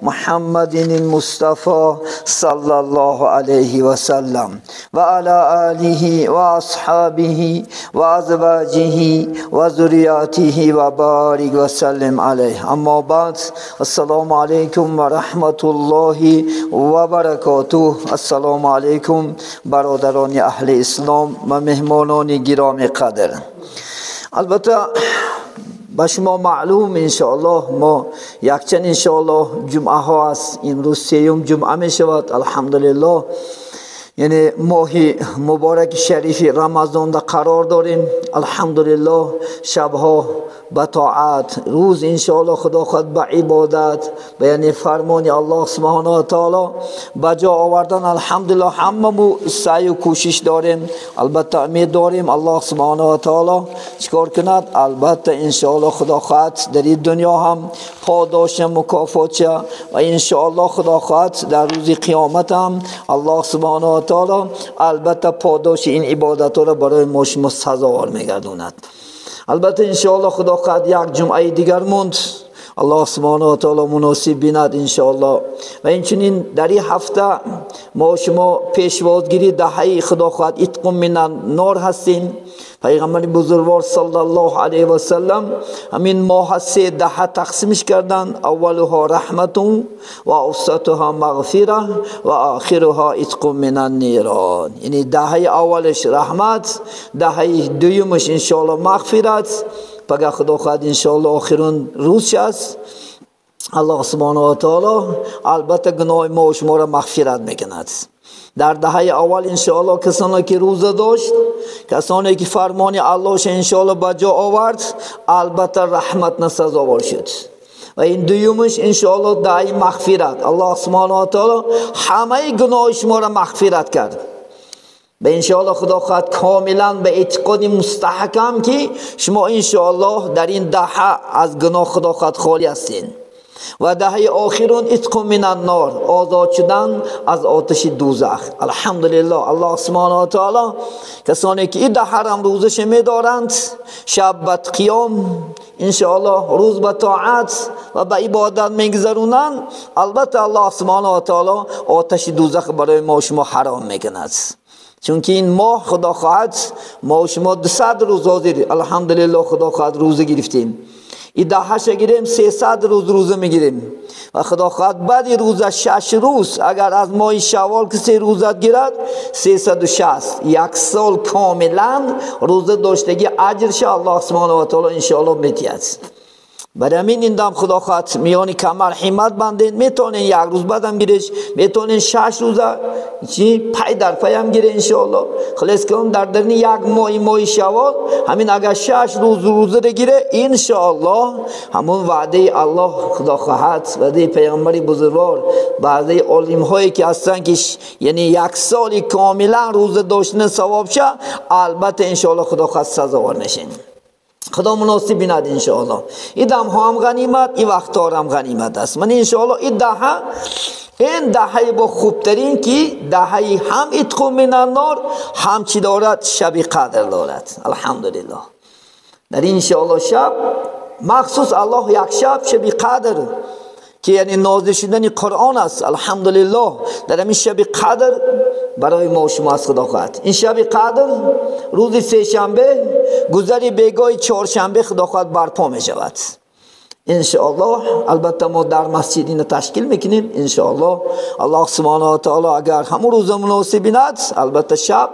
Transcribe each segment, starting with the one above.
محمد المصطفى صلى الله عليه وسلم وعلى آله وأصحابه وأزواجه وذرياته وبارك وسلم عليه. اما بعد، السلام عليكم ورحمة الله وبركاته. السلام عليكم برادران اهل اسلام و مهمانان گرامی قدر. البته با شما معلوم انشاءالله ما یکچند انشاءالله جمعه ها است. امروز سیوم جمعه می شود الحمدلله، یعنی ماهی مبارک شریف رمضان دا قرار داریم الحمدلله. شبها به طاعت، روز انشاءالله خدا خود به عبادت، به یعنی فرمان الله سبحانه و تعالی به جا آوردن الحمدلله همه مو سعی و کوشش داریم. البته امید داریم الله سبحانه و تعالی چکار کند. البته انشاءالله خدا خواهد در این دنیا هم پاداش مکافات و انشاءالله خدا خواهد در روز قیامت هم الله سبحانه و تعالی البته پاداش این عبادت را برای ما شما سزاوار میگردوند. البته انشاءالله خدا خواهد یک جمعه دیگر موند، الله سبحانه و تعالی مناسب بیند انشاءالله. و اینچنین در این هفته ما شما پیشوازگیری دهه خدا خواهد اتق من النار هستیم. پیغمبر بزرگوار صلی الله علیه و سلم همین ماه سه دهه تقسیمش کردن. اولها رحمت و اوسطها مغفره و آخرها اتق من النیران. یعنی دهه اولش رحمت، دهه دومش انشاءالله مغفرت. پگه خدا خواهد انشاءالله آخرون روز است الله سبحانه و تعالی البته گناه ما و شما را مغفرت میکند. در دهه اول انشاءالله کسانی که روزه داشت، کسانی که فرمان اللهش انشاءالله به جا آورد البته رحمت نسزاوار شد. و این دومش انشاءالله دهه مغفرت، الله سبحانه و تعالی همه گناه شما را مغفرت کرد. به انشاءالله خدا خواهد کاملا به اعتقاد مستحکم که شما انشاءالله در این دهه از گناه خدا خواهد خالی هستین. و دهه آخرون اتق من النار، آزاد شدن از آتش دوزخ. الحمدلله الله سبحانه و تعالی کسانی که این دهه هم روزش می‌دارند، شب به قیام انشاءالله، روز به طاعت و به عبادت می‌گذرونند، البته الله سبحانه و تعالی آتش دوزخ برای ما شما حرام می‌کند. چون که این ماه خدا خواهد ما شما 200 روز حاضر الحمدلله خدا خواهد روزه گرفتیم. این دهش گیریم 300 روز روزه میگیریم و خدا خواهد بعد روز 6 روز اگر از ماه شوال کسی روزت گیرد 360 یک سال کاملا روزه داشتگی اجرش الله سبحانه و تعالی انشاءالله میتید. برای همین این دم خدا خواهد میانی کمر حمت بندین، میتونین یک روز بعدم گیرش، میتونین 6 روزه چی پای در پای هم گیره انشاءالله. خلاص کنم در درنی یک ماه شوال همین اگر 6 روز روزه گیره انشاءالله همون وعده الله خدا خواهد، وعده پیغمبر بزرگوار، وعده علم هایی که هستن که یعنی یک سال کاملا روزه داشتن ثواب شه، البته انشاءالله خدا خواهد سزاوار نشین. خدا مناسب بیند انشاءالله. این دم ها هم غنیمت، این وقت ها هم غنیمت است. من انشاءالله این دهه با خوبترین که دهه هم اتق من النار هم چی دارد؟ شب قدر دارد الحمدلله. در این انشاءالله شب مخصوص الله یک شب قدر که یعنی نازل شدن قرآن است الحمدلله. در این شب قدر برای ما و شما از خدا خواهد. این شب قدر روز سه شنبه گذری بیگاه چهارشنبه خدا خواهد برپا می شود انشاءالله. البته ما در مسجد این تشکیل میکنیم انشاءالله. الله سبحانه و تعالی اگر همون روز مناسب بیند البته شب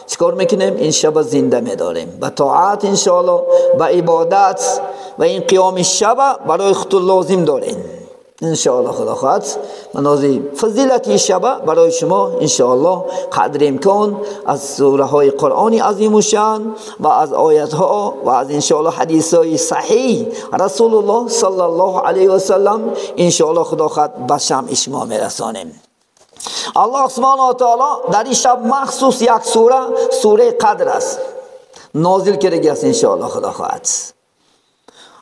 چیکار میکنیم؟ این شب زنده میداریم به طاعت انشاءالله، به عبادت و این قیام شب برای خود لازم داریم انشاءالله. خدا خواهد منازی فضیلت شب برای شما انشاءالله قدر امکان از سوره های قرآن عظیم و شان و از آیات ها و از انشاءالله حدیث های صحیح رسول الله صلی الله علیه و سلم انشاءالله خدا خواهد به شمع شما میرسانیم. الله سبحانه و تعالی در این شب مخصوص یک سوره قدر است نازل کرده است انشاءالله. خدا خواهد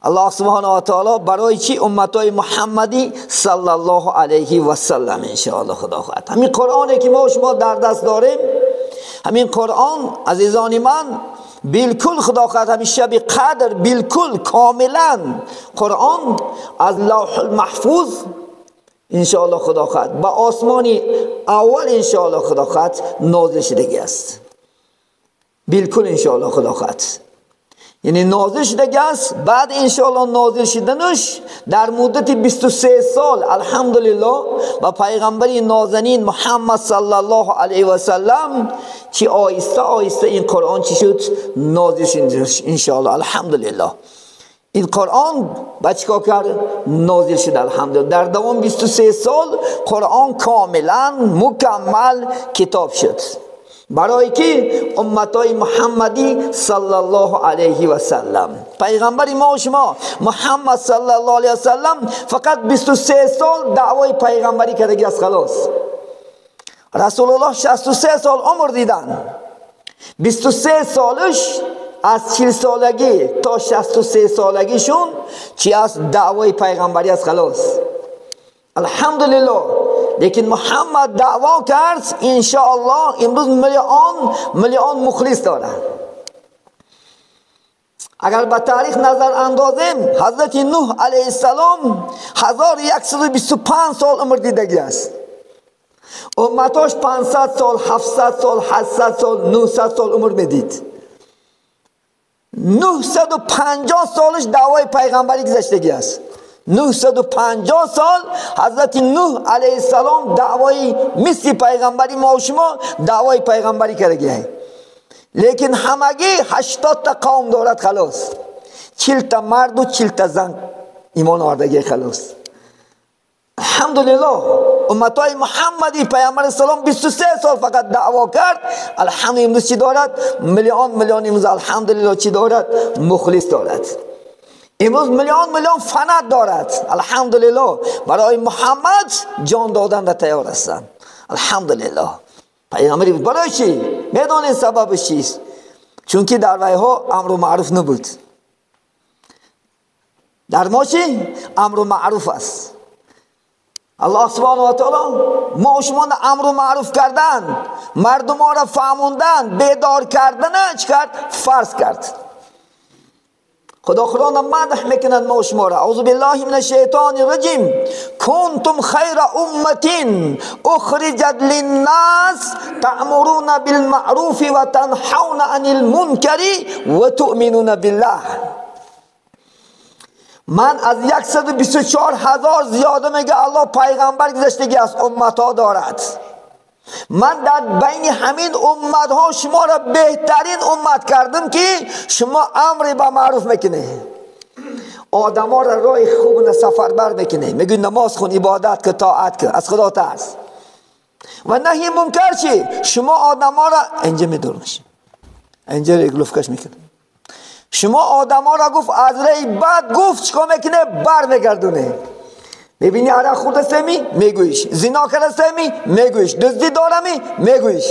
الله سبحانه و تعالی برای چی؟ امتای محمدی صلی الله علیه و سلم انشاءالله. خدا خواهد همین قرآنی که ما شما در دست داریم، همین قرآن عزیزان من بالکل خدا خواهد همین شب قدر بالکل کاملا قرآن از لوح المحفوظ انشاءالله خدا خواهد با آسمانی اول انشاءالله خدا خواهد نازل شدگی است. بالکل انشاءالله خدا خواهد یعنی نازل شدگی است. بعد انشاءالله نازل شدنش در مدت 23 سال الحمدلله با پیغمبر نازنین محمد صلی الله علیه و سلم چی آیسته آیسته این قرآن چی شد نازل شد انشاءالله الحمدلله. این قرآن بچه کرد نازل شد الحمدلله. در دوام 23 سال قرآن کاملا مکمل کتاب شد برای که امتای محمدی صلی الله علیه و سلم. پیغمبر ما و شما محمد صلی الله علیه و سلم فقط 23 سال دعوای پیغمبری کردگی است خلاص. رسول الله 63 سال عمر دیدن. 23 سالش از 40 سالگی تا 63 سالگیشون چی است دعوای پیغمبری است خلاص الحمدلله. لیکن محمد دعوا کرد انشاءالله امروز میلیون مخلص داره. اگر به تاریخ نظر اندازیم حضرت نوح علیه السلام 1125 سال عمر دیدگی است. امتاش 500 سال 700 سال 800 سال 900 سال عمر میدید. 950 سالش دعوای پیغمبری گذشتگی است. 950 سال حضرت نوح علیه السلام دعوای مثل پیغمبری ما و شما دعوای پیغمبری کرده. لیکن همگی 80 تا قوم دارد خلاص. 40 تا مرد و 40 تا زن ایمان آوردگی خلاص الحمدلله. امتای محمدی پیامبر اسلام 23 سال فقط دعوا کرد الحمدلله. امروز چی دارد میلیون امروز الحمدلله چی دارد مخلص دارد. امروز میلیون فنات دارد الحمدلله. برای محمد جان دادن را تیار هستند الحمدلله. پیامبری برای چی میدونید سببش چیست؟ چون که در ویها امر و معروف نبود. در ما چی امر و معروف است. الله سبحانه و تعالی ما و شما امر و معروف کردن مردم ها را فهموندن بیدار کردن چی کرد فرض کرد. خدا مدح میکنند ما و شما را. اعوذ بالله من الشیطان الرجیم. کنتم خیر امت اخرجت للناس تأمرون بالمعروف و تنحون عن المنکر و تؤمنون بالله. من از 124,000 زیاده میگه الله پیغمبر گذشتگی از امت ها دارد. من در بین همین امت ها شما را بهترین امت کردم که شما امر به معروف میکنه آدم ها را راه خوب سفر بر میکنه میگه نماز خون عبادت که طاعت که از خدا ترس و نهی منکر چی شما آدم ها را اینجا میدونش اینجا ریگلوفکش میکنه شما آدم ها را گفت از رای بد گفت چکا میکنه بر میگردونه. میبینی عرق خود سمی میگویش زنا کرده سمی میگویش دزدی دارمی میگویش.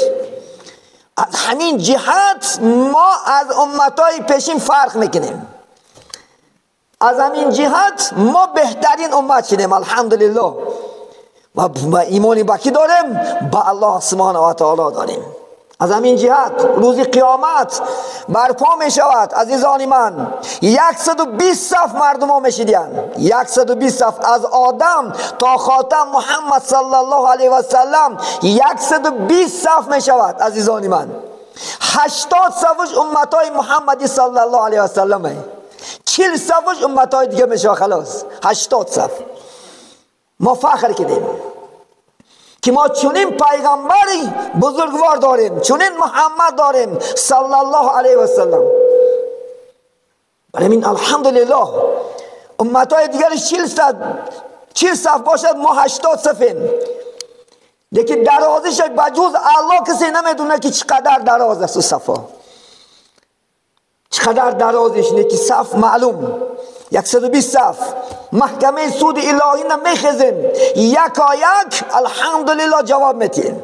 از همین جهت ما از امتای پیشین فرق میکنیم. از همین جهت ما بهترین امت شدیم الحمدلله. و ایمانی با کی داریم؟ با الله سبحانه و تعالی داریم. از همین جهت روز قیامت برپا می شود عزیزان من 120 صف مردم ها می شدن 120 صف از آدم تا خاتم محمد صلی الله علیه و سلم 120 صف می شود عزیزان من. 80 صفش امتای محمدی صلی الله علیه و سلم 40 صفش امتای دیگه می شود خلاص 80 صف. ما فخر کردیم که ما چنین پیغمبری بزرگوار داریم چنین محمد داریم صلی الله علیه و سلم. برای این الحمدلله امتهای دیگر 40 صف باشد ما 80 صفیم. لیکن درازش بجوز الله کسی نمیدونه که چقدر دراز است صفا چقدر درازش نه که صف معلوم 120 صف محکمه سود الهی نمیخزیم یک الحمدلله جواب میتیم.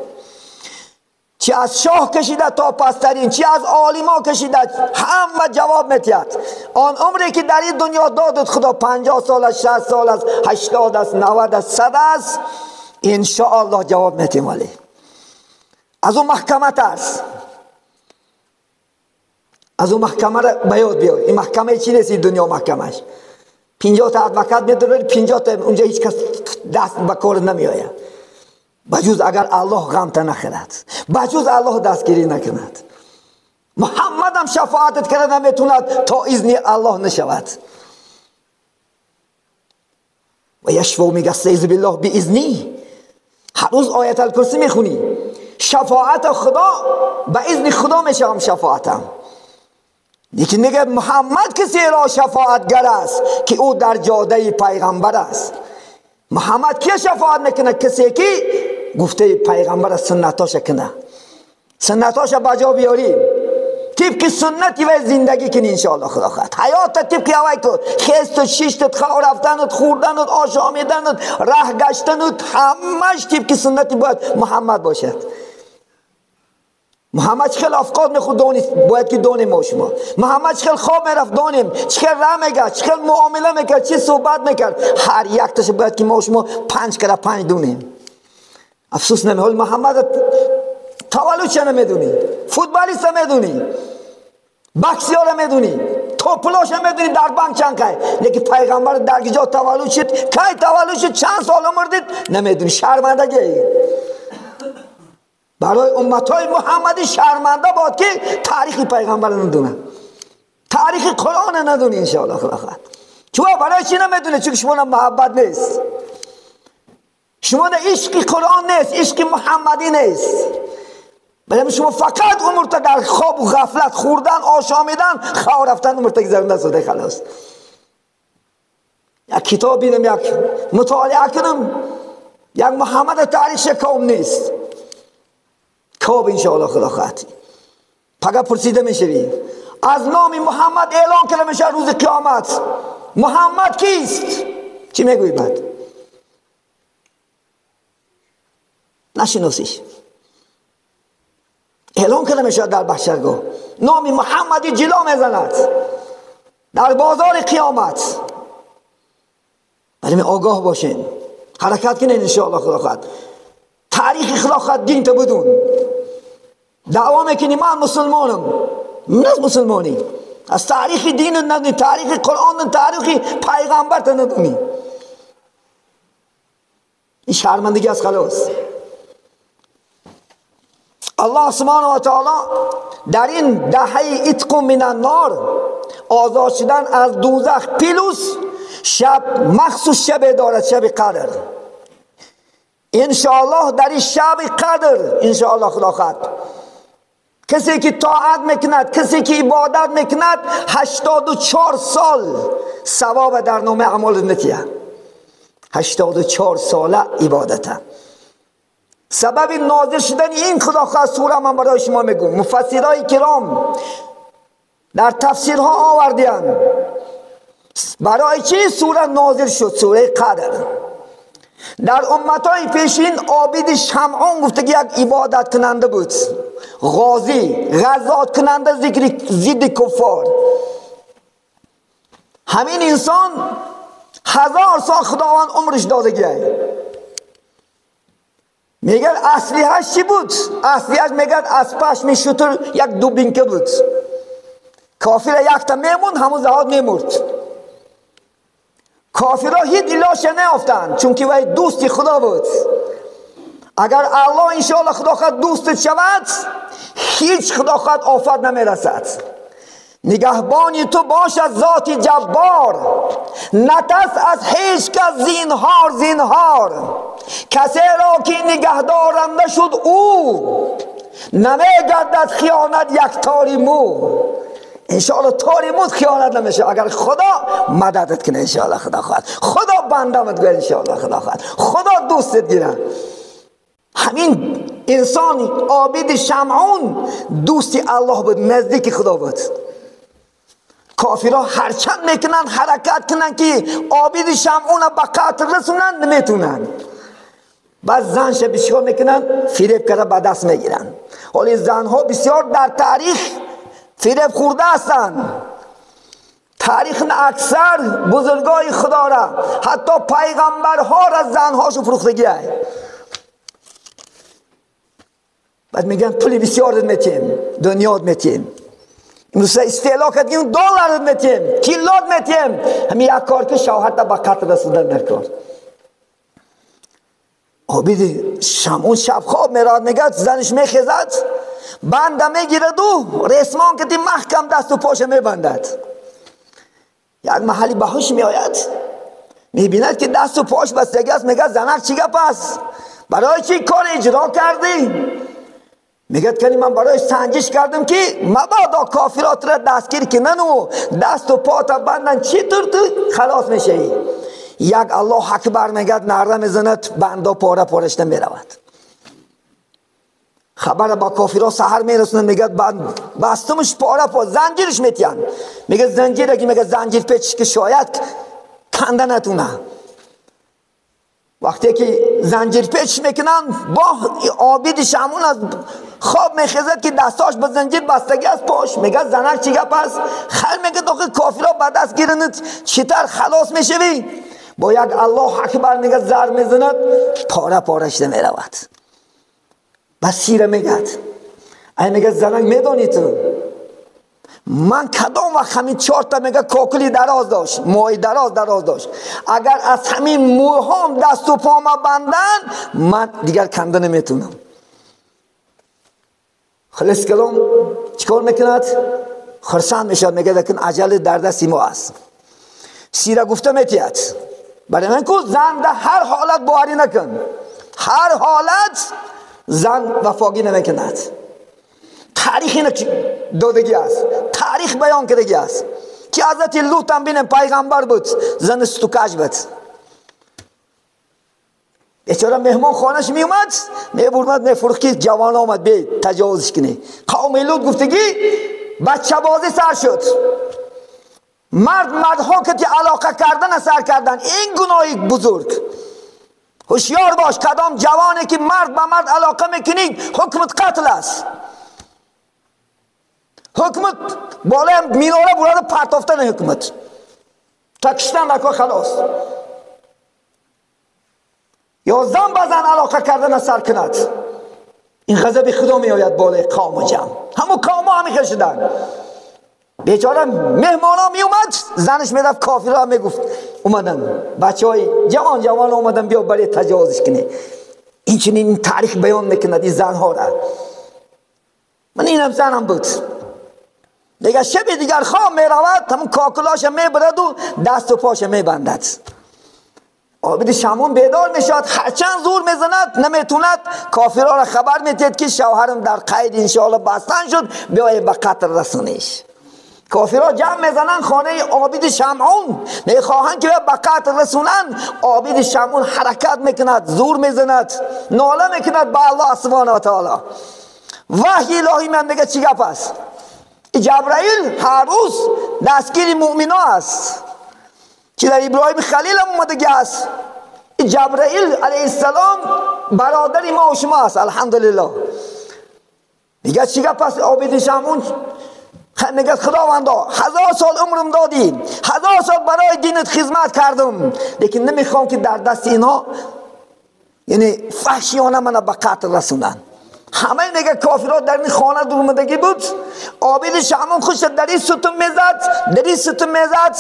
چی از شاه کشیده تا پسترین چی از عالما کشیده همه جواب میتید. آن عمری که در این دنیا دادت خدا 50 سال است 60 سال است 80 است 90 است 100 است انشاءالله جواب میتیم. ولی از اون محکمت است از اون محکمه را به یاد بیار. این محکمه چی نیست؟ دنیا محکمش 50 تا ادوکات میداره، 50 تا اونجا هیچ کس دست به کار نمیآید بجز اگر الله غمت نخورد، بجز الله دستگیری نکند. محمد هم شفاعتت کرده نمیتوند تا اذن الله نشود. و یشفع میگه استعیذ بالله باذنی. هر روز آیت الکرسی میخونی. شفاعت خدا به اذن خدا میشه هم شفاعتم. یکی میگه محمد کسی را شفاعتگر است که او در جاده پیغمبر است. محمد کی شفاعت میکنه؟ کسی که گفته پیغمبر سنتاش کنه، سنتاش بجا بیاری، طبق سنتی و زندگی کنی انشاءالله. خدا خواهد حیات طبق اوی کن، خیست و شیشتت، خواه رفتنت، خوردنت، آشامیدنت، راه گشتنت، همش طبق سنتی باید محمد باشد. محمد چخیل افکار میخود دانید باید که دانیم ما شما. محمد چخیل خواب میرفت دانیم، چخیل راه میگرد، چخیل معامله میکرد، چه صحبت میکرد، هر یک تاش باید که ما شما 5 کره 5 دونیم. افسوس نمیحال محمد تولد چه نمیدونی، فوتبالیست میدونی، بکسی ها رو میدونی، توپلاش میدونی در بانک چند که، لیکن پیغمبر در جا تولد شد، کی تولد شد، چند سال عمر دید نمیدونی. شرمندگی برای امتهای محمدی شرمنده باد که تاریخ پیغمبر ندونه، تاریخ قرآن ندونه انشاءالله. خدا خواهد چون برای چی نمیدونه؟ چون شما محبت نیست، شما عشق قرآن نیست، عشق محمدی نیست. بله شما فقط عمرت در خواب و غفلت، خوردن، آشامیدن، خواه رفتن عمرت گذرانده شده خلاص. یک کتاب بینم، یک مطالعه کنم، یک محمد تاریخ قوم نیست. خواب انشاءالله خدا خواهد پگه پرسیده میشوی از نام محمد اعلان کرده میشه روز قیامت. محمد کیست؟ چی میگوی بعد؟ نشناسیش. اعلان کرده میشه در بحشرگاه نام محمدی جلو میزند در بازار قیامت. ولی آگاه باشین، حرکت کنین انشاءالله. خدا خواهد تاریخ خدا خواهد دین تو بدون. دعوا میکنی من مسلمانم، نه مسلمانی. از تاریخ دین ندونی، تاریخ قرآن، تاریخ پیغمبر تو ندونی. این شرمندگی از خلاص. الله سبحانه و تعالی در این دهه اتق من النار، آزاد شدن از دوزخ، پلوس شب مخصوص شب دارد، شب قدر. انشاءالله در این شب قدر انشاءالله خدا خواهد کسی که طاعت میکند، کسی که عبادت میکند 84 سال ثواب در نام اعمال نتیه. 84 ساله عبادت. سبب نازل شدن این خدا خواهد سوره من برای شما میگم. مفسرای کرام در تفسیرها آوردیان برای چی سوره نازل شد. سوره قدر در امتهای پیشین عابد شمعون گفته که یک عبادت کننده بود، غازی، غزات کننده ضد کفار. همین انسان 1000 سال خداوند عمرش داده گیه. میگن اصلیش چی بود؟ اصلیش میگن از پشم شتر یک دوبینکه بود. کافر یک تا میموند همون زهاد میمورد. کافرها هیچ علاش نیافتند چون که وی دوستی خدا بود. اگر الله انشاءالله خدا خواهد دوستت شود هیچ خدا خواهد آفت نمیرسد. نگهبانی تو باشد ذات جبار، نترس از هیچ کس زینهار زینهار. کسی را که نگهدارنده شد او نمیگردد خیانت یک تاری مو. انشاءالله تاری مو خیانت نمیشه اگر خدا مددت کنه انشاءالله خدا خواهد، خدا بندمت کنه انشاءالله خدا خواهد، خدا دوستت گیره. همین انسان عابد شمعون دوستی الله بود، نزدیک خدا بود. کافرها هرچند میکنن حرکت کنن که عابد شمعون به قتل رسونن نمیتونن. بعد زنش بسیار میکنن فریب کرده به دست میگیرن. ولی زنها بسیار در تاریخ فریب خورده هستند. تاریخ اکثر بزرگای خدا را حتی پیغمبرها را زنهاشو فروختگی هست. بعد میگن پولی بسیار میتیم، دنیا میتیم. مثل استعلا کردیم $2 میتیم کیلوت میتیم همین یک کار که شوهر تا به قتل رسوندن نکرد. عابد شمعون شب خواب میراد میگد زنش میخیزد بنده میگیرد و رسمان که محکم دست و پاش میبندد. یک محلی بهش میآید میبیند که دست و پاش بستگی است. میگه زنک چی گپ است؟ برای چی کار اجرا کردی؟ میگه کنی من برای سنجش کردم که مبادا کافرات را دستگیر کنن و دست و پا تا بندن چی طور تو خلاص میشه. یک الله اکبر میگه نعره میزند بنده پاره پارشته میرود. خبر با کافرها سحر میرسونن میگه بستمش پاره پا زنجیرش میتین. میگه زنجیر اگه میگه زنجیر پیچ که شاید کنده نتونه. وقتی که زنجیر پیچ میکنن با عابد شمعون از خواب میخیزد که دستاش به زنجیر بستگی از پاش. میگه زنک چی گپ است؟ خیر میگه تو کافرها به دست گیرند چطور خلاص میشوی؟ با یک الله اکبر میگه زر میزند پاره پارشته میرود. بس سیره میگد ای میگه زنک میدونی تو من کدام وقت همین 4 تا میگه کوکلی دراز داشت موی دراز داشت اگر از همین موهام دست و پا ما بندن من دیگر کنده نمیتونم. خلاص کلام چیکار میکند؟ خرسان میشد میگه لیکن عجل در دستی ما است. سیره گفته میتید برای من که زن در هر حالت باوری نکن. هر حالت زن وفاگی نمیکند. تاریخ اینه دادگی است. تاریخ بیان کردگی است که حضرت لوط هم بینیم پیغمبر بود زن استوکاج بود. بیچاره مهمان خانش می اومد میبرد میفروخت جوان آمد بی تجاوزش کنه. قوم لوط گفتگی بچه بازی سر شد. مردها که علاقه کردن سر کردن این گناهی بزرگ. هوشیار باش کدام جوانی که مرد به مرد علاقه میکنی حکمت قتل است. حکمت بالای میناره برای پرتافتن حکمت تکشتن نکن خلاص. یا زن بزن علاقه کردن سر کند این غضب خدا می آید بالای قوم جمع. همون قوم ها همی خشدن. بیچاره مهمان ها می اومد زنش می رفت کافر ها می گفت اومدن بچه های جوان اومدن بیا برای تجاوزش کنی. این چنین این تاریخ بیان میکند این زن ها را. من اینم زنم بود دیگه شب دیگر خواب می رود همون کاکلاش می برد و دست و پاش می بندد. عابد شمعون بیدار می شد هرچند زور می زند نمیتوند. کافرها را خبر می دید که شوهرم در قید انشاءالله بستن شد بیای به قتل رسونیش. کافرها جمع می زنن خانه عابد شمعون میخواهند که به قتل رسونن. عابد شمعون حرکت میکند زور می زند ناله میکند به الله سبحانه و تعالی. وحی الهی من میگه چی گپ است؟ جبرائیل هر روز دستگیر مؤمنا است که در ابراهیم خلیل هم اومده است. جبرائیل علیه السلام برادر ما و شما است الحمدلله. میگه چی گپ است؟ عابد شمعون میگه خداوندا 1000 سال عمرم دادی 1000 سال برای دینت خدمت کردم لیکن نمیخوام که در دست اینها یعنی فحشیانه من به قتل رسونن. همه میگه کافرات در این خانه درمدگی بود. عابد شمعون خوش در این ستون میزد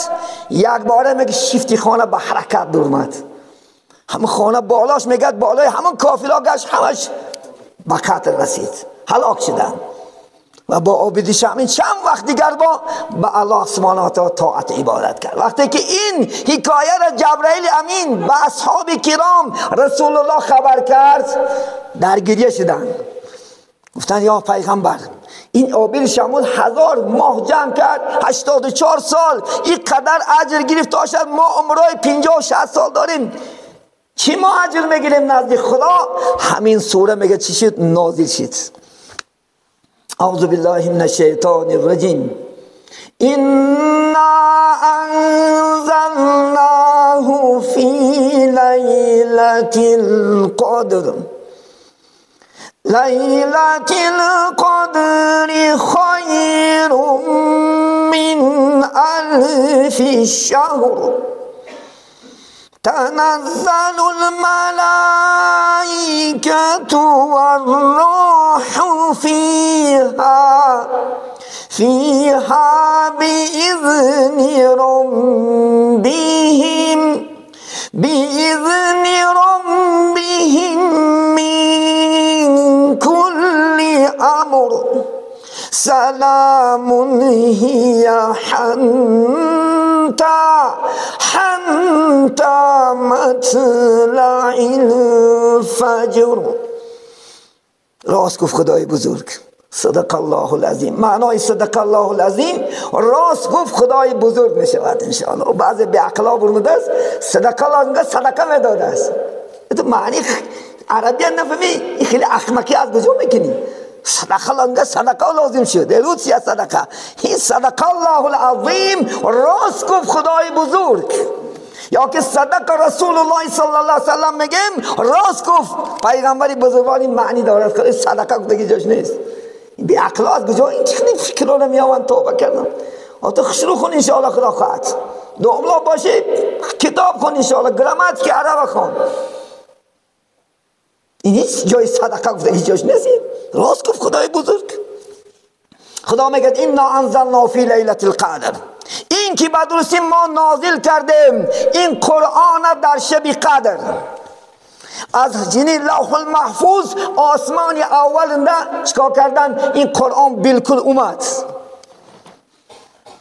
یک باره میگه شیفتی خانه به حرکت درمد. همه خانه بالاش میگه بالای همون کافرها گشت همش به قتل رسید هلاک شدن. و با عابد شمعون چند وقت دیگر با الله سبحانه و تعالی طاعت عبادت کرد. وقتی که این حکایه را جبرائیل امین به اصحاب کرام رسول الله خبر کرد در گریه شدن. گفتن یا پیغمبر این عابد شمعون 1000 ماه جنگ کرد 84 سال این قدر اجر گرفت تا شد ما عمرای 50 و 60 سال داریم چی ما اجر میگیریم نزد خدا؟ همین سوره میگه چی شد؟ نازل شد. اعوذ بالله من الشیطان الرجیم انا انزلناه فی لیلة القدر لیلة القدر خیر من 1000 شهر تنزل الملائكة والروح فيها فیها بإذن ربهم من كل امر سلام هی حتی مطلع الفجر. راست گفت خدای بزرگ. صدق الله العظیم. معنای صدق الله العظیم راست گفت خدای بزرگ می شود انشاءالله. و بعضی به عقلا برموده است صدق الله صدقه می داده است. تو معنی عربی نفهمی، این خیلی احمقی از کجا میکنی؟ صدق الله صدقه لازم شد. روز چیه صدقه؟ این صدق الله العظیم راست گفت خدای بزرگ. یا که صدق رسول الله صلی الله علیه وسلم میگیم راست گفت پیغمبر بزرگوار. این معنی دارد. صدقه گفتگی جاش نیست. بی عقلات کجا این چیزی فکرانه میآوند. توبه کردم. تو شروع کن انشاءالله خدا خواهد. دوملا باشه کتاب کن انشاءالله. گراماتیک عرب خوان. این هیچ جای صدقه گفتگی جاش نیست. راست گفت خدای بزرگ. خدا میگه انا انزلنا فی لیلة القدر. این که بدرستی ما نازل کردیم این قرآن در شب قدر. از جنی لوح المحفوظ آسمان اول چکار کردن این قرآن بالکل اومد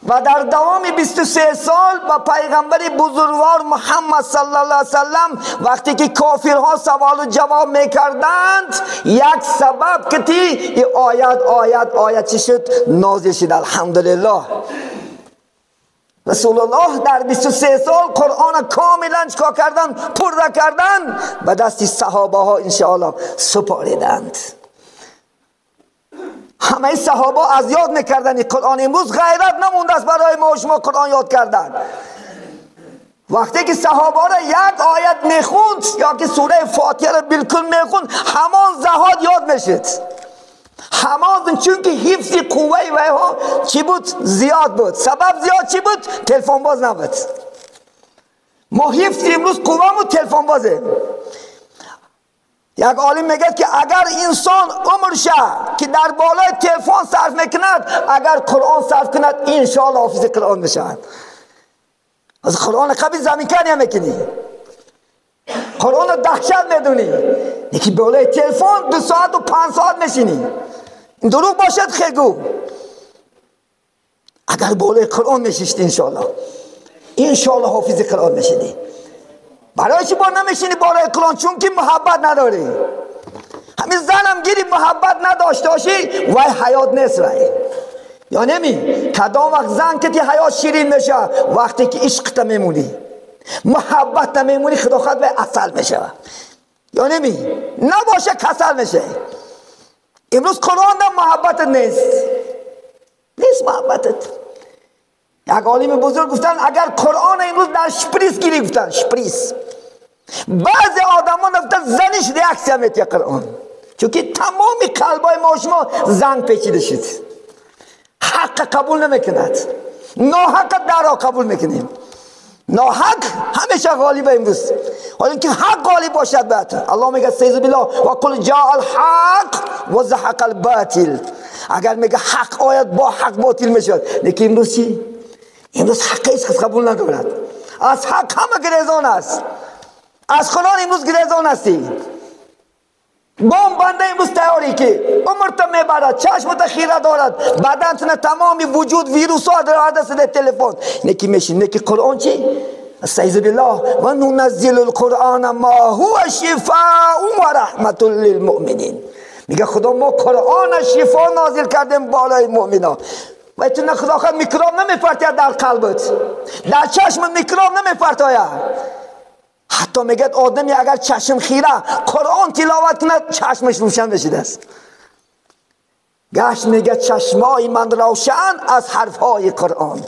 و در دوام 23 سال با پیغمبر بزرگوار محمد صلی الله علیه وسلم وقتی که کافرها سوال و جواب میکردند یک سبب که این آیت چی شد؟ نازل شد. الحمدلله رسول الله در 23 سال قرآن کاملا چکار کردن؟ پرده کردن به دست صحابه ها انشاءالله سپاریدند. همه صحابه از یاد میکردن این قرآن. امروز غیرت نمونده است برای ما شما قرآن یاد کردن. وقتی که صحابه را یک آیت میخوند یا که سوره فاتحه را بالکل میخوند همان زهاد یاد میشد. همان چون که حفظ قوه و ها چی بود؟ زیاد بود. سبب زیاد چی بود؟ تلفن باز نبود. ما حفظ امروز قوه مو تلفن بازه. یک عالم میگه که اگر انسان عمرشه که در بالای تلفن صرف میکند اگر قرآن صرف کند انشاءالله حافظ قرآن میشود. از قرآن قبل زمین کنی هم میکنی. قرآن دهشت میدونی. یکی بالای تلفن 2 ساعت و 5 ساعت میشینی. این دروغ باشد خیگو. اگر بالای قرآن میشیشتی انشاءالله حافظ قرآن میشینی. برای چی با نمیشینی بالای قرآن؟ چون که محبت نداری. همین زنم گیری محبت نداشته باشی وای حیات نیست وای. یا نمی کدام وقت زن که تی حیات شیرین میشه وقتی که عشق تا میمونی محبت تا میمونی خدا خود به اصل میشه. یا نمی نباشه کسل میشه. امروز قرآن در محبتت نیست محبتت. یک عالم بزرگ گفتن اگر قرآن امروز در شپریس گیری گفتن شپریس بعضی آدم ها گفتن زنش ریاکسیا میتیه قرآن چون که تمامی قلبای ما شما زنگ پیچیده شد. حق قبول نمیکند ناحق در را قبول میکنیم. ناحق همیشه غالب امروز. حالا اینکه حق غالب باشد بهتر. الله میگه استعوذ بالله و قل جاء الحق و زهق الباطل. اگر میگه حق آید با حق باطل میشد. لیکن امروز چی؟ امروز حق هیچ کس قبول ندارد. از حق همه گریزان است. از قرآن امروز گریزان هستی. بام بنده امروز تیاری که عمرت میبرد چشمت خیره دارد بدنت تمامی وجود ویروس ها در دست تلفن نکی میشین نکی قرآن چی؟ استعوذ بالله و ننزل القرآن ما هو شفاء و رحمت للمؤمنین. میگه خدا ما قرآن شفا نازل کردیم بالای مؤمنان. و تو نه خدا خود میکروب نمیپرتاید در قلبت در چشم میکروب نمیپرتاید. حتی میگه آدمی اگر چشم خیره قرآن تلاوت کند چشمش روشن بشیده است. گشت میگه چشمای من روشن از حرفهای قرآن.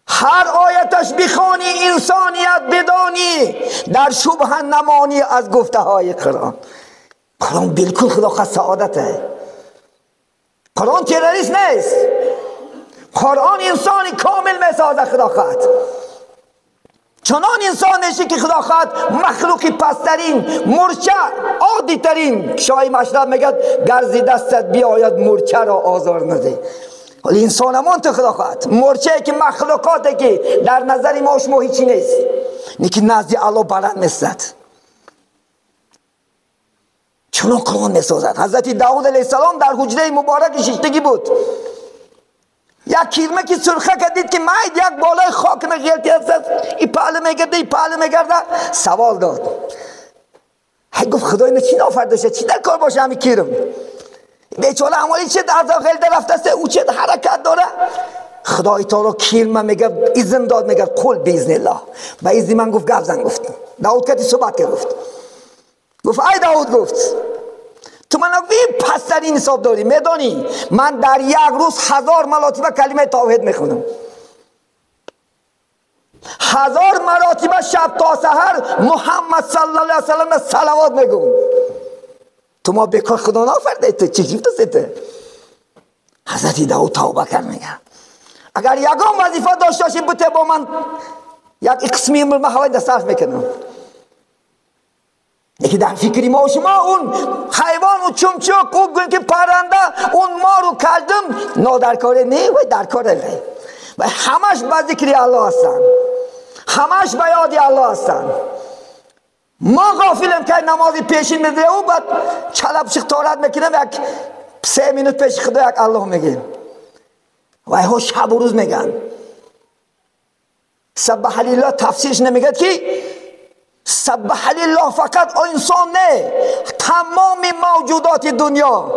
هر آیتش بخوانی انسانیت بدانی در شبه نمانی از گفته های قرآن. قرآن بالکل خدا خواهد سعادته. قرآن تروریست نیست. قرآن انسانی کامل میسازه خدا خواهد. چنان انسان نشی که خدا خواهد مخلوقی پسترین مرچه عادی ترین شای مشرب میگد گرزی دستت بیاید مرچه را آزار نده. ولی انسان همون تو خدا خواهد مرچه که مخلوقاته که در نظر ما شما هیچی نیست نیکی نزدی الله بلند میستد. چنان قرآن میسازد. حضرت داود علیه السلام در حجره مبارک شیشتگی بود. یک کیرمه که سرخه کدید که ماید یک بالای خاک نگیلتی هست ای پهله میگرده ای پهله میگرده. سوال داد هی گفت خدای اینو چی نافرده شد چی در کار باشه همی کیرم بیچاره عمالی چه در داخل در رفته است او چه حرکت داره. خدای تعالی کیرمه میگه ایزن داد میگه قل بیزن الله و ایزی من گفت گفت زن گفت داود کتی صحبت که گفت ای داود گفت تو من پسترین حساب داری میدانی من در یک روز 1000 مرتبه کلمه توحید میخونم 1000 مرتبه شب تا سحر محمد صلی الله علیه و سلم صلوات میگم. تو ما بکار خدا نافرده تو چی جیفت سته. حضرت داود توبه کرد میگه اگر یگان وظیفه داشته باشی بوده با من یک قسمی عمر محوید صرف میکنم. یکی در فکری ما و شما اون حیوان و چمچک و که پرنده اون ما رو کردم نادرکاره نه و درکاره نه و همش به ذکر الله هستن همش به یاد الله هستن. ما غافلم که نمازی پیشین میده و بعد چلب شختارت میکنم یک 3 منوت پیش خدا یک الله میگیم و ها شب و روز میگن سبح لله. تفسیرش نمیگه که سبح لله فقط انسان نه تمام موجودات دنیا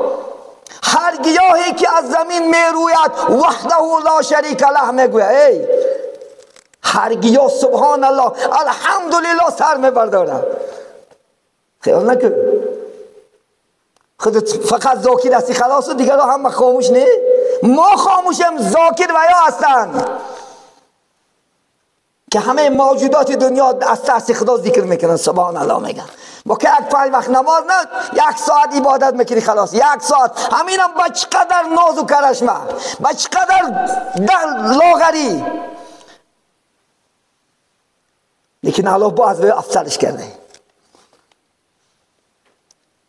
هر گیاهی که از زمین میروید وحده لا شریک له میگوید ای هر گیاه سبحان الله الحمدلله سر میبرداره. خیال نکن خودت فقط ذاکر هستی خلاص و دیگر هم خاموش نه. ما خاموشم ذاکر و یا هستن که همه موجودات دنیا از تحت خدا ذکر میکنن سبحان الله میگن. با که یک 5 وقت نماز نه 1 ساعت عبادت میکنی خلاص 1 ساعت همینم با چقدر ناز و کرشمه با چقدر لاغری لیکن الله باز به افسرش کرده.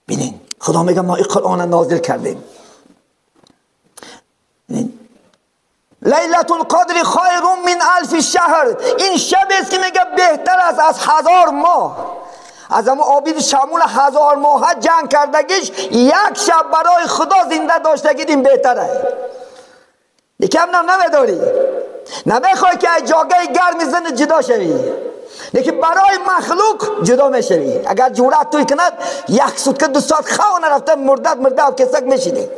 ببینین خدا میگه ما این قرآن نازل کردیم. لیلة القدر خیر من 1000 شهر. این شب است که میگه بهتر است از 1000 ماه. از اما عابد شمول 1000 ماه جنگ کردگیش یک شب برای خدا زنده داشتگی این بهتره. یکم نمیداری نمیخوای که جاگه گرم زن جدا شوی لیکن برای مخلوق جدا میشوی. اگر جورت توی کند 1 سوت که 2 ساعت خواه نرفته مرده و کسک میشیدی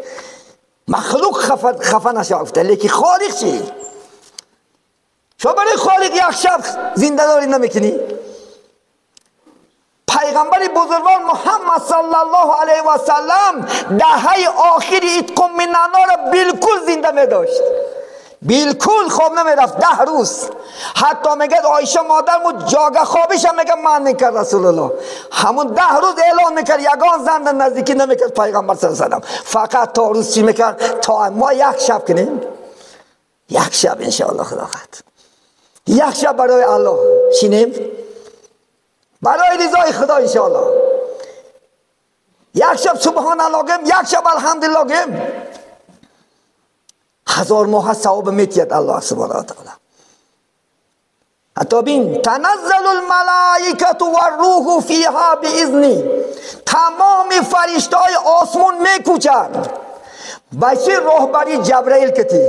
مخلوق خفه نشافته لیکن خالق چی؟ شما برای خالق 1 شب زنده داری نمیکنی؟ پیغمبر بزرگوار محمد صلی الله علیه و سلم دهه آخری اتق من النار بالکل زنده می داشت بالکل خواب نمی رفت 10 روز. حتی میگه عایشه مادرمو جاگه خوابش هم میگه من میکرد رسول الله همون 10 روز اعلان میکرد یگان زن نزدیکی نمیکرد پیغمبر صلی الله علیه و سلم. فقط تا روز چی میکرد تا ما 1 شب کنیم 1 شب انشاءالله خدا خواهد 1 شب برای الله شینیم برای رضای خدا انشاءالله 1 شب سبحان الله گیم 1 شب الحمدلله گیم 1000 ماه ثواب میتید الله سبحانه و تعالی. حتی بین تنزل الملائکه والروح فیها باذنی تمام فرشتهای آسمون میکوچند بچه راهبری جبرائیل کتی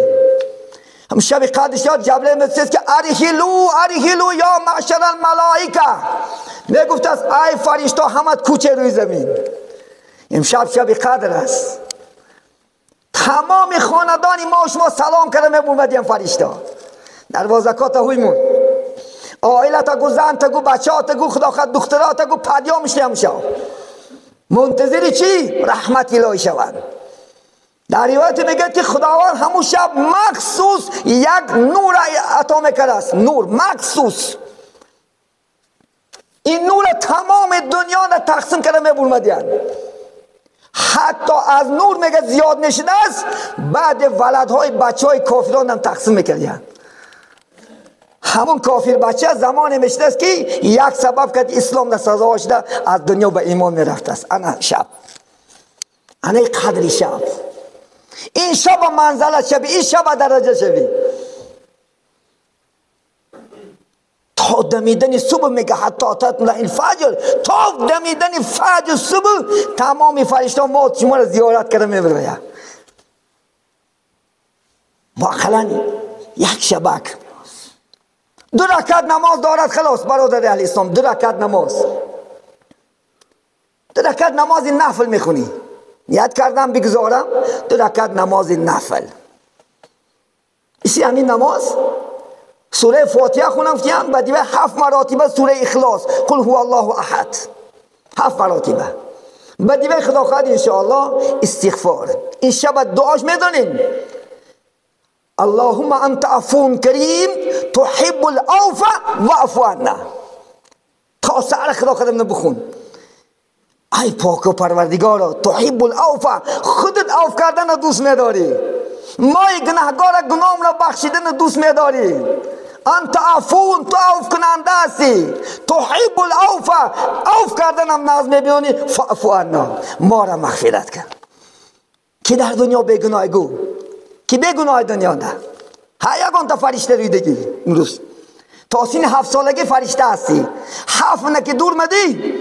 هم شب قدر جبرائیل میگوید که ارحلوا یا معشر الملائکه میگفت است ای فرشته همه کوچه روی زمین. امشب شب قدر است تمام خاندانی ما و شما سلام کرده میبومدیم فرشته دروازکات هویمون آیلت گو زن گو بچات گو خدا خد دخترات گو پدیا میشه همشا منتظری چی؟ رحمت الهی شوند. در روایت میگه که خداوند همون شب مخصوص یک نور عطا میکرده است نور مخصوص این نور تمام دنیا را تقسیم کرده میبومدیم حتی از نور میگه زیاد نشده است بعد ولدهای بچه های کافران هم تقسیم میکردن. همون کافر بچه زمان میشته است که یک سبب که اسلام در سزا شده از دنیا به ایمان میرفته است. انا شب، انا قدر شب، این شب منزلت شبی، این شب درجه شبی. تا دمیدن صبح میگه حتی تطلع الفجر، تا دمیدن فجر صبح تمام فرشته موت شما را زیارت کرده میبره. واقعا یک شبک 2 رکعت نماز دارد خلاص برادر اهل اسلام. 2 رکعت نماز، 2 رکعت نماز نفل میخونی. یاد کردم بگذارم 2 رکعت نماز نفل. اسی همین نماز سوره فاتحه خونم فتیم، بعد 7 مراتبه سوره اخلاص قل هو الله احد 7 مراتبه. بعد خدا خواهد انشاءالله استغفار. این شب دعاش میدونین اللهم انت عفو کریم تحب العفو واعف عنا. تا سر خدا خودم بخون. ای پاک و پروردگارا تحب العفو، خودت عفو کردن دوست نداری، ما گناهگار گناهم را بخشیدن دوست نداری. انت عفو، تو عفو کننده هستی. تحب العفو، عفو کردن هم ناز میبینی. فاعف عنا، ما را مغفرت کن. که در دنیا بیگناه گو، که بیگناه دنیا ده ها یکان تا فرشته رویدگی امروز تا سین 7 سالگی فرشته هستی. 7 نکه دور مدی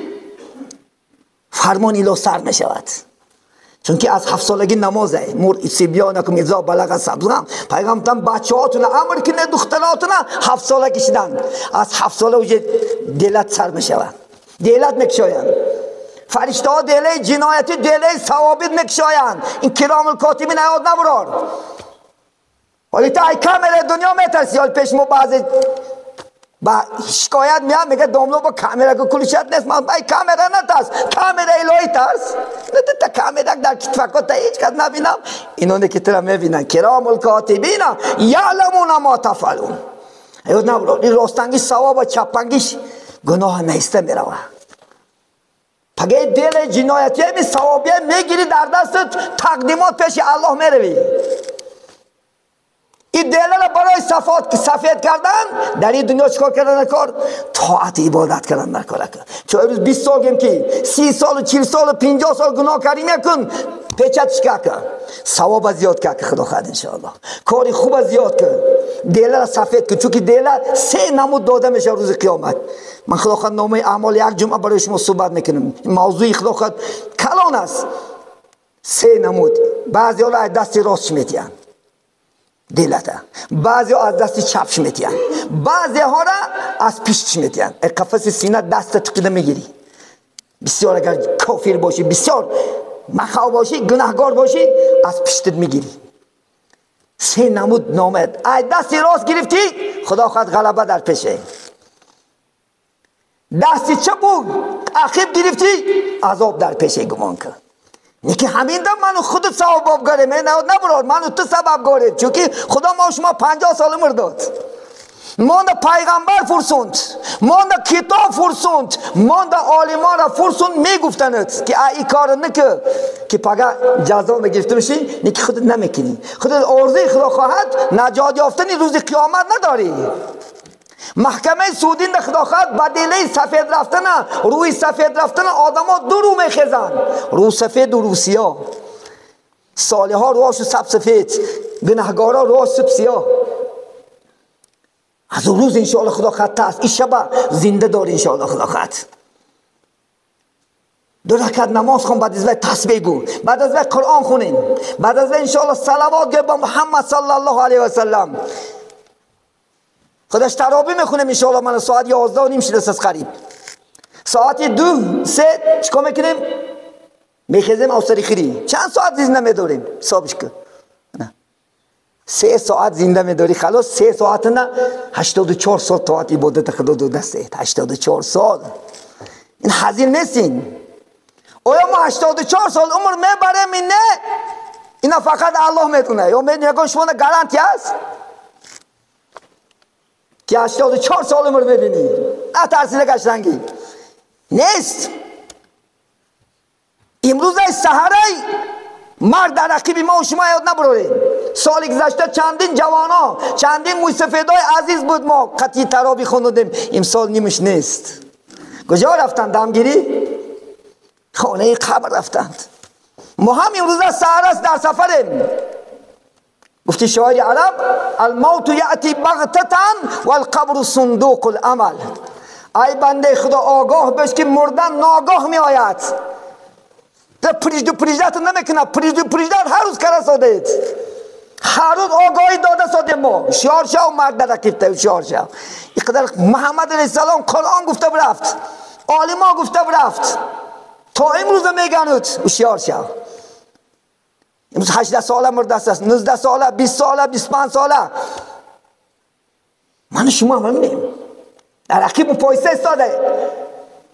فرمان الهی سر می شود. چون که از 7 سالگی نمازه مر سیبیانکم اذا بلغ سبزم. پیغمبر بچه هاتون امر کنه دختراتون 7 سالگی شدن، از 7 ساله وجه دلت سر می شود، دلت میکشاین. فرشته ها دله جنایتی دله ثوابت میکشاین. این کرام الکاتبین یاد نبرار. ولی تا ای کامل دنیا میترسی. حال پیش ما بعضی با شکایت میام میگه دوملو با کامera که کلیشت نیست. من ای کامera نترس، کامera الهی ترس. نه تا کامera در کتفکات تا هیچ کس نبینم. اینونه که ترا میبینن کرام الکاتبین یعلمون ما تفعلون. یاد نبرار این راستنگی ثواب و چپنگیش گناه نیسته میروه. پگه دل جنایتی می ثوابیه میگیری در دست تقدیمات پیش الله میروی. این دل را برای سفید کردن در این دنیا چکار کردن کار؟ طاعت عبادت کردن در کار کردن. چون روز 20 سال گیم که 30 سال و 40 سال و 50 سال گناه کردی میکن پیچت شکا کن ثواب زیاد که خدا خواهد انشاءالله. کاری خوب زیاد کن، دل را سفید کن. چون که دل 3 نمود داده میشه روز قیامت. من خدا خواهد نامه اعمال یک جمعه برای شما صحبت میکنم. موضوع خدا خواهد کلان است. 3 نمود. بعضی ها را از دست راست میتین دلتا، بعضی ها از دست چپش میتین، بعضی ها را از پیشش میتین. قفس سینه دست تقیده میگیری. بسیار اگر کافر باشی، بسیار مخاو باشی، گناهگار باشی، از پیشت میگیری. 3 نمود نامد. از دست راست گرفتی خدا خواهد غلبه در پیشه. دستی چپ و عقب گرفتی عذاب در پیشه گمان کن. نیکی همین دم منو خودت ثواب گاره من نبرار، منو تو سبب گاره. چونکه خدا ما شما 50 سال عمر داد. مانده پیغمبر فرسوند، مانده کتاب فرسوند، مانده عالمان را فرسوند. میگفتند که ای کار نکه که پگه جزا میگرفته بشی. نیکی خودت نمیکنی. خودت عرضه خدا خواهد نجات یافتنی روز قیامت نداری. محکمه سودین ده خدا خواهد بدله سفید رفتن، روی سفید رفتن آدم ها 2 رو میخیزن، رو سفید و رو سیاه. صالح ها روش سفید، گناهگار ها روش سیاه. از اون روز انشاءالله خدا خواهد تست. این شب زنده داری انشاءالله خدا خواهد. 2 رکعت نماز خون، بعد از وقت تسبیح گو، بعد از وقت قرآن خونین، بعد از وقت انشاءالله صلوات گو با محمد صلی الله علیه و سلم. خودش ترابی میخونم انشاءالله. من ساعت 11 و نیم شده از قریب. ساعت 2 3 چکا میکنیم؟ میخیزیم اوسری خیری. چند ساعت زنده میداریم؟ حسابش کن. 3 ساعت زنده میداری خلاص. 3 ساعت نه 84 سال طاعت عبادت خدا دو دسته. 84 سال این حزین نیستین. آیا ما 84 سال عمر میبریم؟ این نه، اینا فقط الله میدونه. یا میگن شما گارانتی هست که 84 سال عمر ببینی؟ نه ترسیده قشنگی نیست. امروز ای سحره مرد در رقیب ما و شما یاد نبروریم. سال گذشته چندین جوانا، چندین موسیقیدای عزیز بود، ما قطعی ترابی خوندیم، امسال نیمش نیست. کجا رفتند؟ دمگیری؟ خانه قبر رفتند. ما هم امروز سحر است در سفریم. گفتی شاعر عرب الموت یأتی بغتة والقبر صندوق العمل. ای بنده خدا آگاه باش که مردن ناگاه می آید. پریجدت نمیکنه. پریجدت هر روز کرده سادید، هر روز آگاهی داده سادیم. ما شعار شو مرد در رکیبته شعار شو. اینقدر محمد علیه السلام قرآن گفته برفت، عالما گفته برفت، تا امروز میگنود شعار شو. امروز 18 ساله مرده است، 19 ساله، 20 ساله، 25 ساله. من شما هم همینیم. در عقیب پایسته استاده،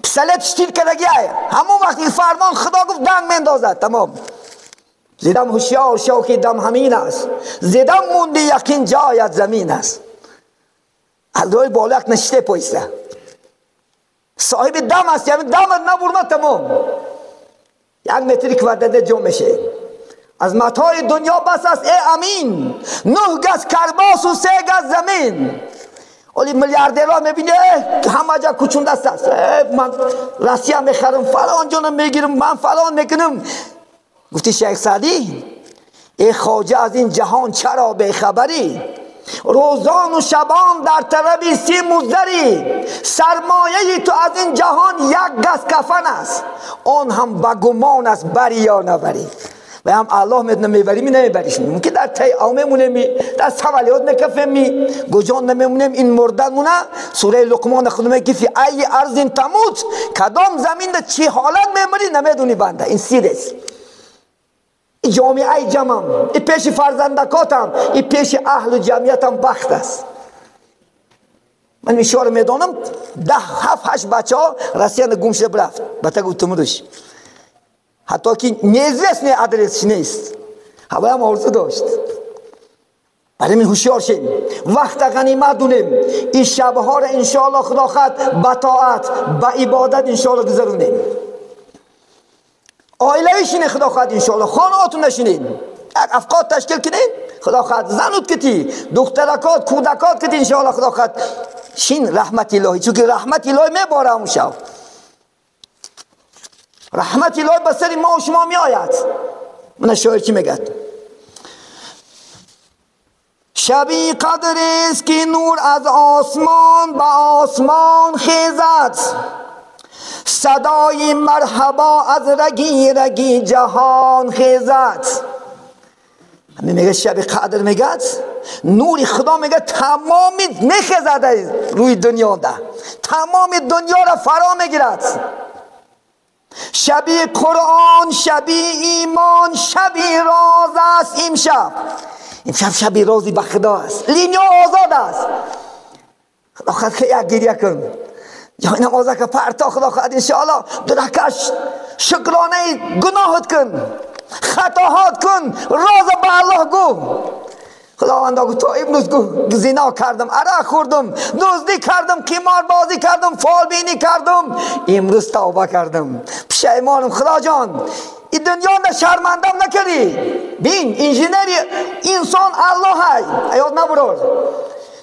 پسلت شتیر کردگیه. همون وقتی فرمان خدا گفت دنگ میندازد. تمام. زیدم هوشیار شو که دم همین است، زیدم موندی یقین جایت زمین است. از روی بالا یک نشته پایسته، صاحب دم است، یعنی دمت نبرمه. تمام. یک متری که ودده جا میشه. از متاع دنیا بس است ای امین، 9 گز کرباس و 3 گز زمین. ولی میلیاردرها میبینه که همه جا کوچون دست است. من رسیه میخرم، فلان جانم میگیرم، من فلان میکنم. گفتی شیخ سعدی ای خواجه از این جهان چرا بیخبری؟ روزان و شبان در طلب سی مزدری. سرمایه تو از این جهان 1 گز کفن است، آن هم به گمان است بری یا نبری. و هم الله میدونه میبری می نمیبریش. ممکن در تی آمه مونه در سوالیات میکفه گجان نمیمونیم. این مردن مونه سوره لقمان خودمه که فی ای ارض تموت، کدام زمین در چی حالت میمری نمیدونی بنده. این سیرست. این جامعه جمعم، این پیش فرزندکاتم، این پیش اهل و جمعیتم بخت است. من میشوار میدانم 10-7-8 بچه ها رسیان گمشه برفت بطه گوتم روش، حتی که نیزوست نه ادرسش نیست. هوا هم آرزو داشت. برای من هوشیار شیم، وقت غنیمت دونیم. این شبها را انشاءالله خدا خواهد به طاعت به عبادت انشاءالله گذرونیم. عائله شینه خدا خواهد انشاءالله، خانهاتون نشینین، یک افقاد تشکیل کنین خدا خواهد، زنود کتی، دخترکات، کودکات کتی انشاءالله خدا خواهد شین رحمت الهی. چون که رحمت الهی میباره همون شب، رحمت الهی به سر ما و شما می آید. من شاعر چی میگه؟ شبی قدر است که نور از آسمان به آسمان خیزد، صدای مرحبا از رگی رگی جهان خیزد. همین میگه شب قدر میگه نور خدا میگه تمامی میخیزد روی دنیا ده، تمام دنیا را فرا میگیرد. شبی قرآن، شبی ایمان، شبی راز است امشب. امشب شبی رازی به خدا است، لینیا آزاد است. خدا خواهد که یک گریه کن، جای نمازه که پرتا خدا خواهد انشاءالله درکش شکرانه گناهت کن، خطاهات کن، راز به الله گو. خداوندا گو تو امروز گو زنا کردم، عرق خوردم، دزدی کردم، قمار بازی کردم، فال بینی کردم، امروز توبه کردم، پشیمانم. خدا جان این دنیا را شرمندم نکردی. بین انجینری انسان الله های ایاد نبرور.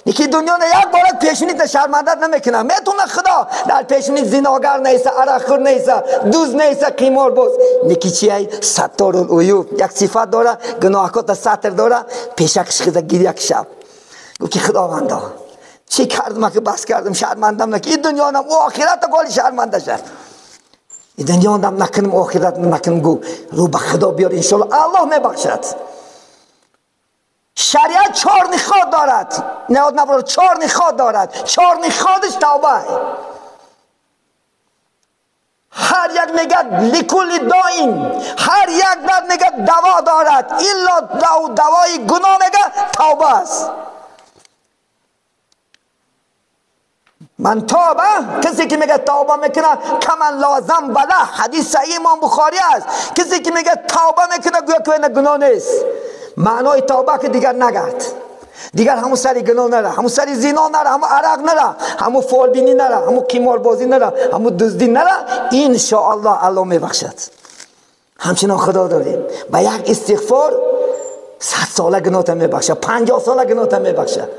یکی دنیا را یک بارت پیشونیت شرمندت نمیکنه. میتونه خدا در پیشونیت زناگر نیست، عرق خور نیست، دوز نیست، قمار باز. یکی چیه؟ ستار العیوب، یک صفت داره، گناهکات ستر داره. پیشکش خدا گیری یک شب گو که خداوندا چی کردم که بس کردم شرمندم نکنم. این دنیا نم و آخرت قالی شرمنده شد. این دنیا نم نکنم آخرت نکنم. گو رو به خدا بیار انشاءالله الله میبخشد. شریعت 4 نخاد دارد، نهاد نبرو 4 نخاد دارد. 4 نخادش توبه. هر یک میگه لکل داین، هر یک درد میگه دوا دارد، الا دوای گناه میگه توبه است. من توبه، کسی که میگه توبه میکنه کمن لازم بله، حدیث صحیح امام بخاری است. کسی که میگه توبه میکنه گویا که گناه نیست. معنای توبه که دیگر نگرد، دیگر همون سری گناه نره، همون سری زنا نره، همون عرق نره، همون فال بینی نره، همون قمار بازی نره، همون دزدی نره. ان شاء الله الله میبخشد. همچنان خدا داریم و یک استغفار 100 ساله گناه تا میبخشه، 50 ساله گناه تا میبخشه.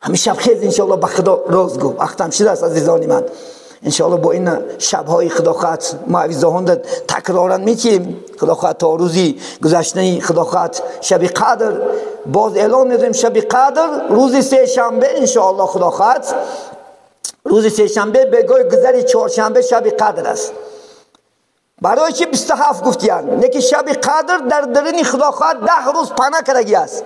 همیشه خیز انشاءالله به خدا راز گو. وقتم شده است عزیزان من، انشاءالله با این شبهای خدا خواهد معویزه هند تکرارا میچیم. خدا خواهد تا روزی گذشته خدا خواهد شب قدر باز اعلام میدیم. شب قدر روز سه شنبه انشاءالله خدا خواهد، روز سه شنبه به گوی گذری چهارشنبه شب قدر است. برای چی 27 گفتیان؟ نکی شب قدر در درون خدا خواهد 10 روز پناه کرگی است.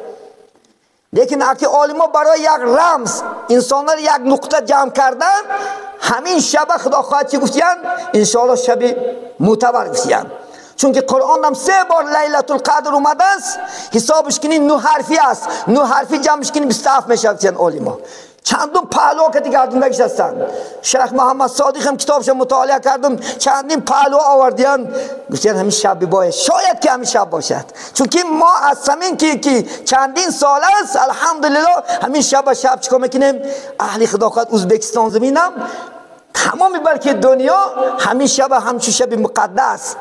لیکن اگه عالما برای یک رمز انسان را یک نقطه جمع کردن، همین شب خدا خواهد چی گفتیان؟ انشاءالله شب معتبر گفتیان. چون که قرآن هم 3 بار لیلة القدر اومده است. حسابش کنین 9 حرفی است، 9 حرفی جمعش کنین 27 میشه گفتیان عالما. چندون پهلوها که گردوندگیش هستند. شیخ محمد صادق هم کتابش مطالعه کردم، چندین پهلو آوردیان گفتن همین شب باید، شاید که همین شب باشد. چون که ما از زمین که چندین سال است الحمدلله همین شب چیکار میکنیم؟ اهل خدا خواهد ازبکستان زمینم تمام بلکه دنیا همین شب همچون شب مقدس،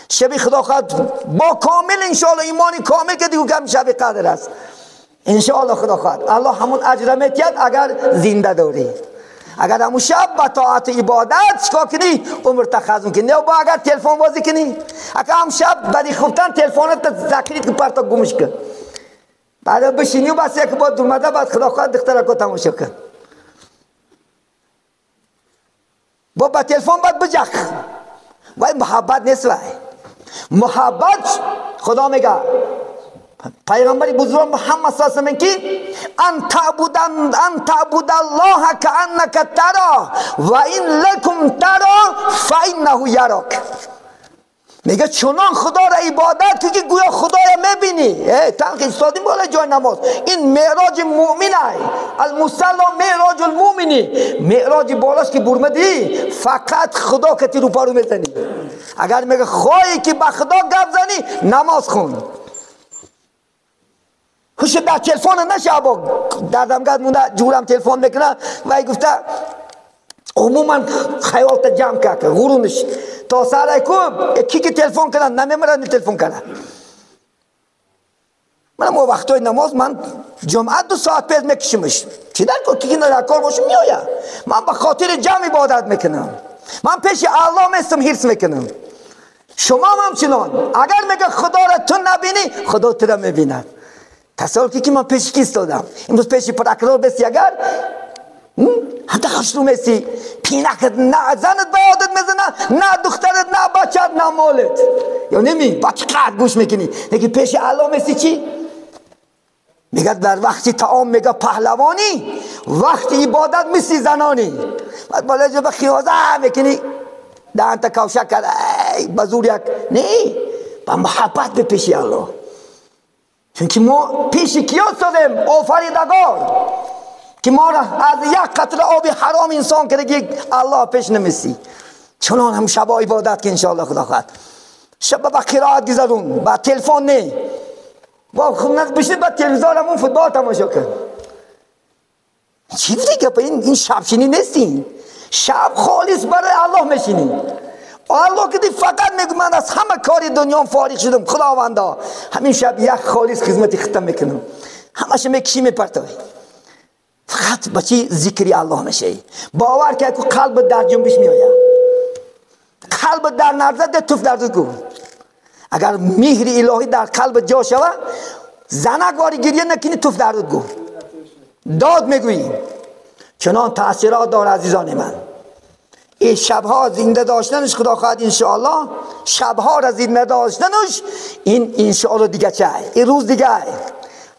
شب خدا خواهد با کامل انشاءالله ایمان کامل که دیگه هم شب قدر است انشاءالله. خدا خواهد الله همون اجر میتید اگر زنده داری. اگر همون شب با طاعت عبادت چیکار کنی؟ عمر تخزن کنی. نه با اگر تلفن بازی کنی، اگر هم شب بدی خوبتن تلفنت ذکری که پرتا گمش کن، بعد بشینی و بس یک بار درمده بعد خدا خواهد دختر کو تماشا کن. با تلفن بعد بجخ وای محبت نیست. وای محبت خدا میگه پیغمبر بزرگ محمد صلی الله علیه و آله ان تعبد الله کانک تراه و این لکم تراه فانه یراک. میگه چنان خدا را عبادت که گویا خدا را میبینی. تنقید استادیم بالا جای نماز. این معراج مؤمنه، المصلی معراج المؤمنی. معراج بالاست که برمدی فقط خدا که تی رو پارو میزنی. اگر میگه خواهی که به خدا گپ زنی نماز خون. خوش در تلفن نشه با دردم گرد مونده جورم تلفن میکنه و گفته عموما خیال تا جمع کرد غرونش تا سر کوب کی که تلفن کنن نمیمرن تلفن کنن. من ما وقتای نماز من جمعه 2 ساعت پیش میکشمش چی در کی در کار باشم میآید. من به خاطر جمع عبادت میکنم، من پیش الله میستم حرص میکنم. شما هم همچنان اگر میگه خدا را تو نبینی خدا تو را میبیند. تصور که من پیش کی استادم امروز پیش پراکرار بسی اگر حتی خشلو میسی پینکت نه زنت به عادت میزنه نه دخترت نه بچت نه مالت یا نمی بچه قد گوش میکنی. لیکن پیش الله میسی چی؟ میگه در وقتی تعام میگه پهلوانی، وقتی عبادت میسی زنانی. بعد بالا جا به خیازه میکنی دهنت کوشک کرد بزور یک نه با محبت به پیش الله. چون که ما پیش کیا استادیم؟ آفریدگار که ما را از یک قطره آب حرام انسان کرده الله پیش نمیسی. چنان هم شب عبادت که انشاءالله خدا خواهد شب با قرائت گذرون با تلفن نه با خونت بشید با تلویزیون همون فوتبال تماشا کن. چی بودی که این شب شینی نیستین؟ شب خالص برای الله میشینی. الله که دی فقط میگه من از همه کاری دنیا فارغ شدم خداوندا همین شب یک خالص خدمتی ختم میکنم. همش میکشی میپرتای فقط بچی ذکری الله میشه. باور که قلب در جنبش میآید، قلب در نرزد توف در گو. اگر مهر الهی در قلب جا شود زنک واری گریه نکنی توف در گو داد میگویی. چنان تاثیرات داره عزیزان من. این شبها زنده داشتنش خدا خواهد انشاءالله شبها را زنده داشتنش این انشاءالله دیگه چه این روز دیگه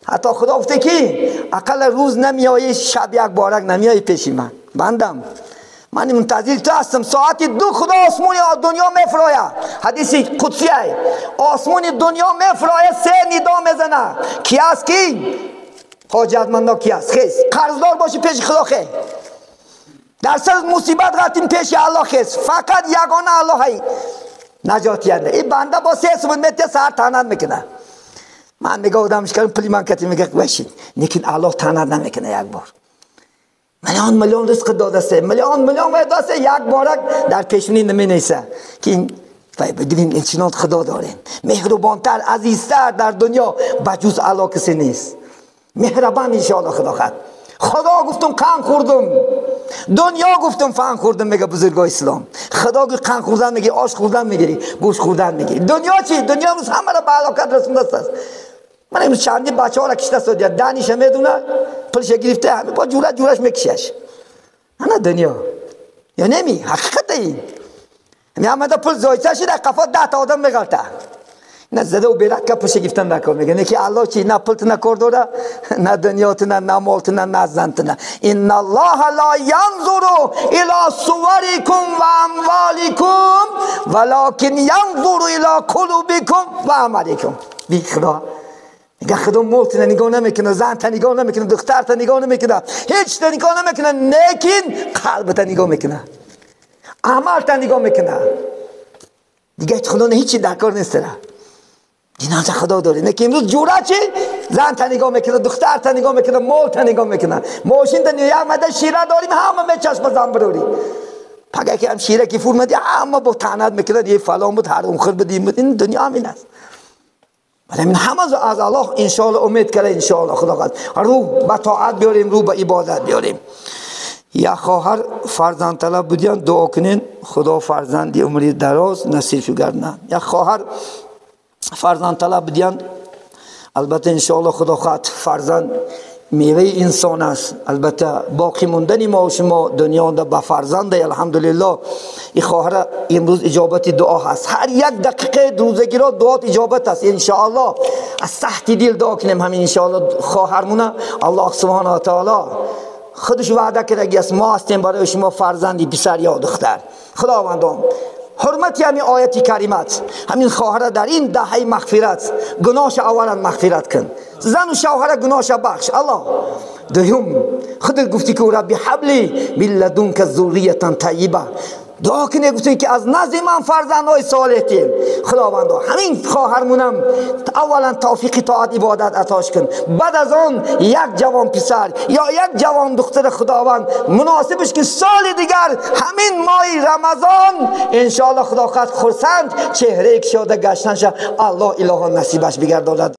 حتی خدا گفته که اقل روز نمیایی شب یک بارک نمیایی پیشی من بندم. من منتظر تو هستم ساعت 2 خدا آسمون دنیا میفراید. حدیث قدسی آسمون دنیا میفراید 3 ندا میزنه. کی است کی؟ حاجتمندا کی است؟ خیز قرضدار باشی پیش خدا خیز در سر مصیبت قطیم پیش الله خیز فقط یگانه الله هی نجات یعنی. این بنده با 3 سبود میته سر تنت میکنه. من نگاه آدمش کردم پلی من کتی میگه بشین لیکن الله تنت نمیکنه. یک بار میلیون رزق داده سه میلیون داده یک بارک در پیشونی نمی نیسه که و بدونیم این خدا داریم. مهربانتر عزیزتر در دنیا بجز الله کسی نیست. مهربان انشاءالله خدا خدا گفتم قند خوردم، دنیا گفتم فن خوردم. میگه بزرگای اسلام خدا گفت قند خوردن میگی، آش خوردن میگیری، گوشت خوردن میگی. دنیا چی؟ دنیا روز همه را به هلاکت رسونده است. من امروز چندی بچه ها را کشته سعودیه، دانش میدونه پلش گرفته همه با جورش میکشش. نه دنیا یا نمی حقیقت این میامده پل زایچه شده قفا 10 تا آدم میگلته. نه زده و بیرد که پلش گرفتن نکن. میگه نه که الله چی؟ نه پلت نکرده، نه دنیات، نه مالت، نه زنت. نه ان الله لا ينظر الى صوركم و اموالكم ولكن ينظر الى قلوبكم و اعمالكم. بی خدا میگه خدا مالت نگاه نمیکنه، زنت نگاه نمیکنه، دخترت نگاه نمیکنه، هیچ نگاه نمیکنه، لیکن قلبت نگاه میکنه، عملت نگاه میکنه. دیگه خدا نه هیچی در کار نیست. دینا خدا داره. نه که امروز جوره چی؟ زنت نگاه میکنه، دخترت نگاه میکنه، مالت نگاه میکنه. ماشین تا نیو آمده شیره داریم همه میچسب زن بروری. پگه که هم شیره که فرمدی همه با تعنت میکنه یه فلان بود هر اون خر بدیم بود. این دنیا همین است. ولی من همه از الله انشاءالله امید کرده انشاءالله خدا قد رو به طاعت بیاریم، رو به عبادت بیاریم. یا خواهر فرزند طلب بودین دعا کنین خدا فرزندی عمری دراز نصیب شو گردن. یا خواهر فرزند طلب بودین البته انشاءالله خدا خواهد فرزند میوه انسان است. البته باقی موندن ما و شما دنیا با فرزند الحمدلله. این خواهر امروز اجابت دعا هست. هر یک دقیقه روزگی را دعات اجابت است انشاءالله. از تحت دل دعا کنیم همین انشاءالله. خواهرمونه الله سبحانه و تعالی خودش وعده کرده است ما هستیم برای شما فرزندی پسر یا دختر. خداوندم حرمت همین آیت کریمت همین خواهر در این دهه مغفرت گناهش اولا مغفرت کن، زن و شوهر گناهش بخش الله. دوم خودت گفتی که ربی حبلی بلدونک ذریه طیبه. دعا کنه گفتی که از نزد من فرزندای صالح دیم. خداوند همین خواهرمونم اولا توفیق طاعت عبادت عطاش کن، بعد از آن یک جوان پسر یا یک جوان دختر خداوند مناسبش که سال دیگر همین ماه رمضان انشاءالله خدا خواهد خرسند چهره یک شاده گشتنش الله الهان نصیبش بگرداند.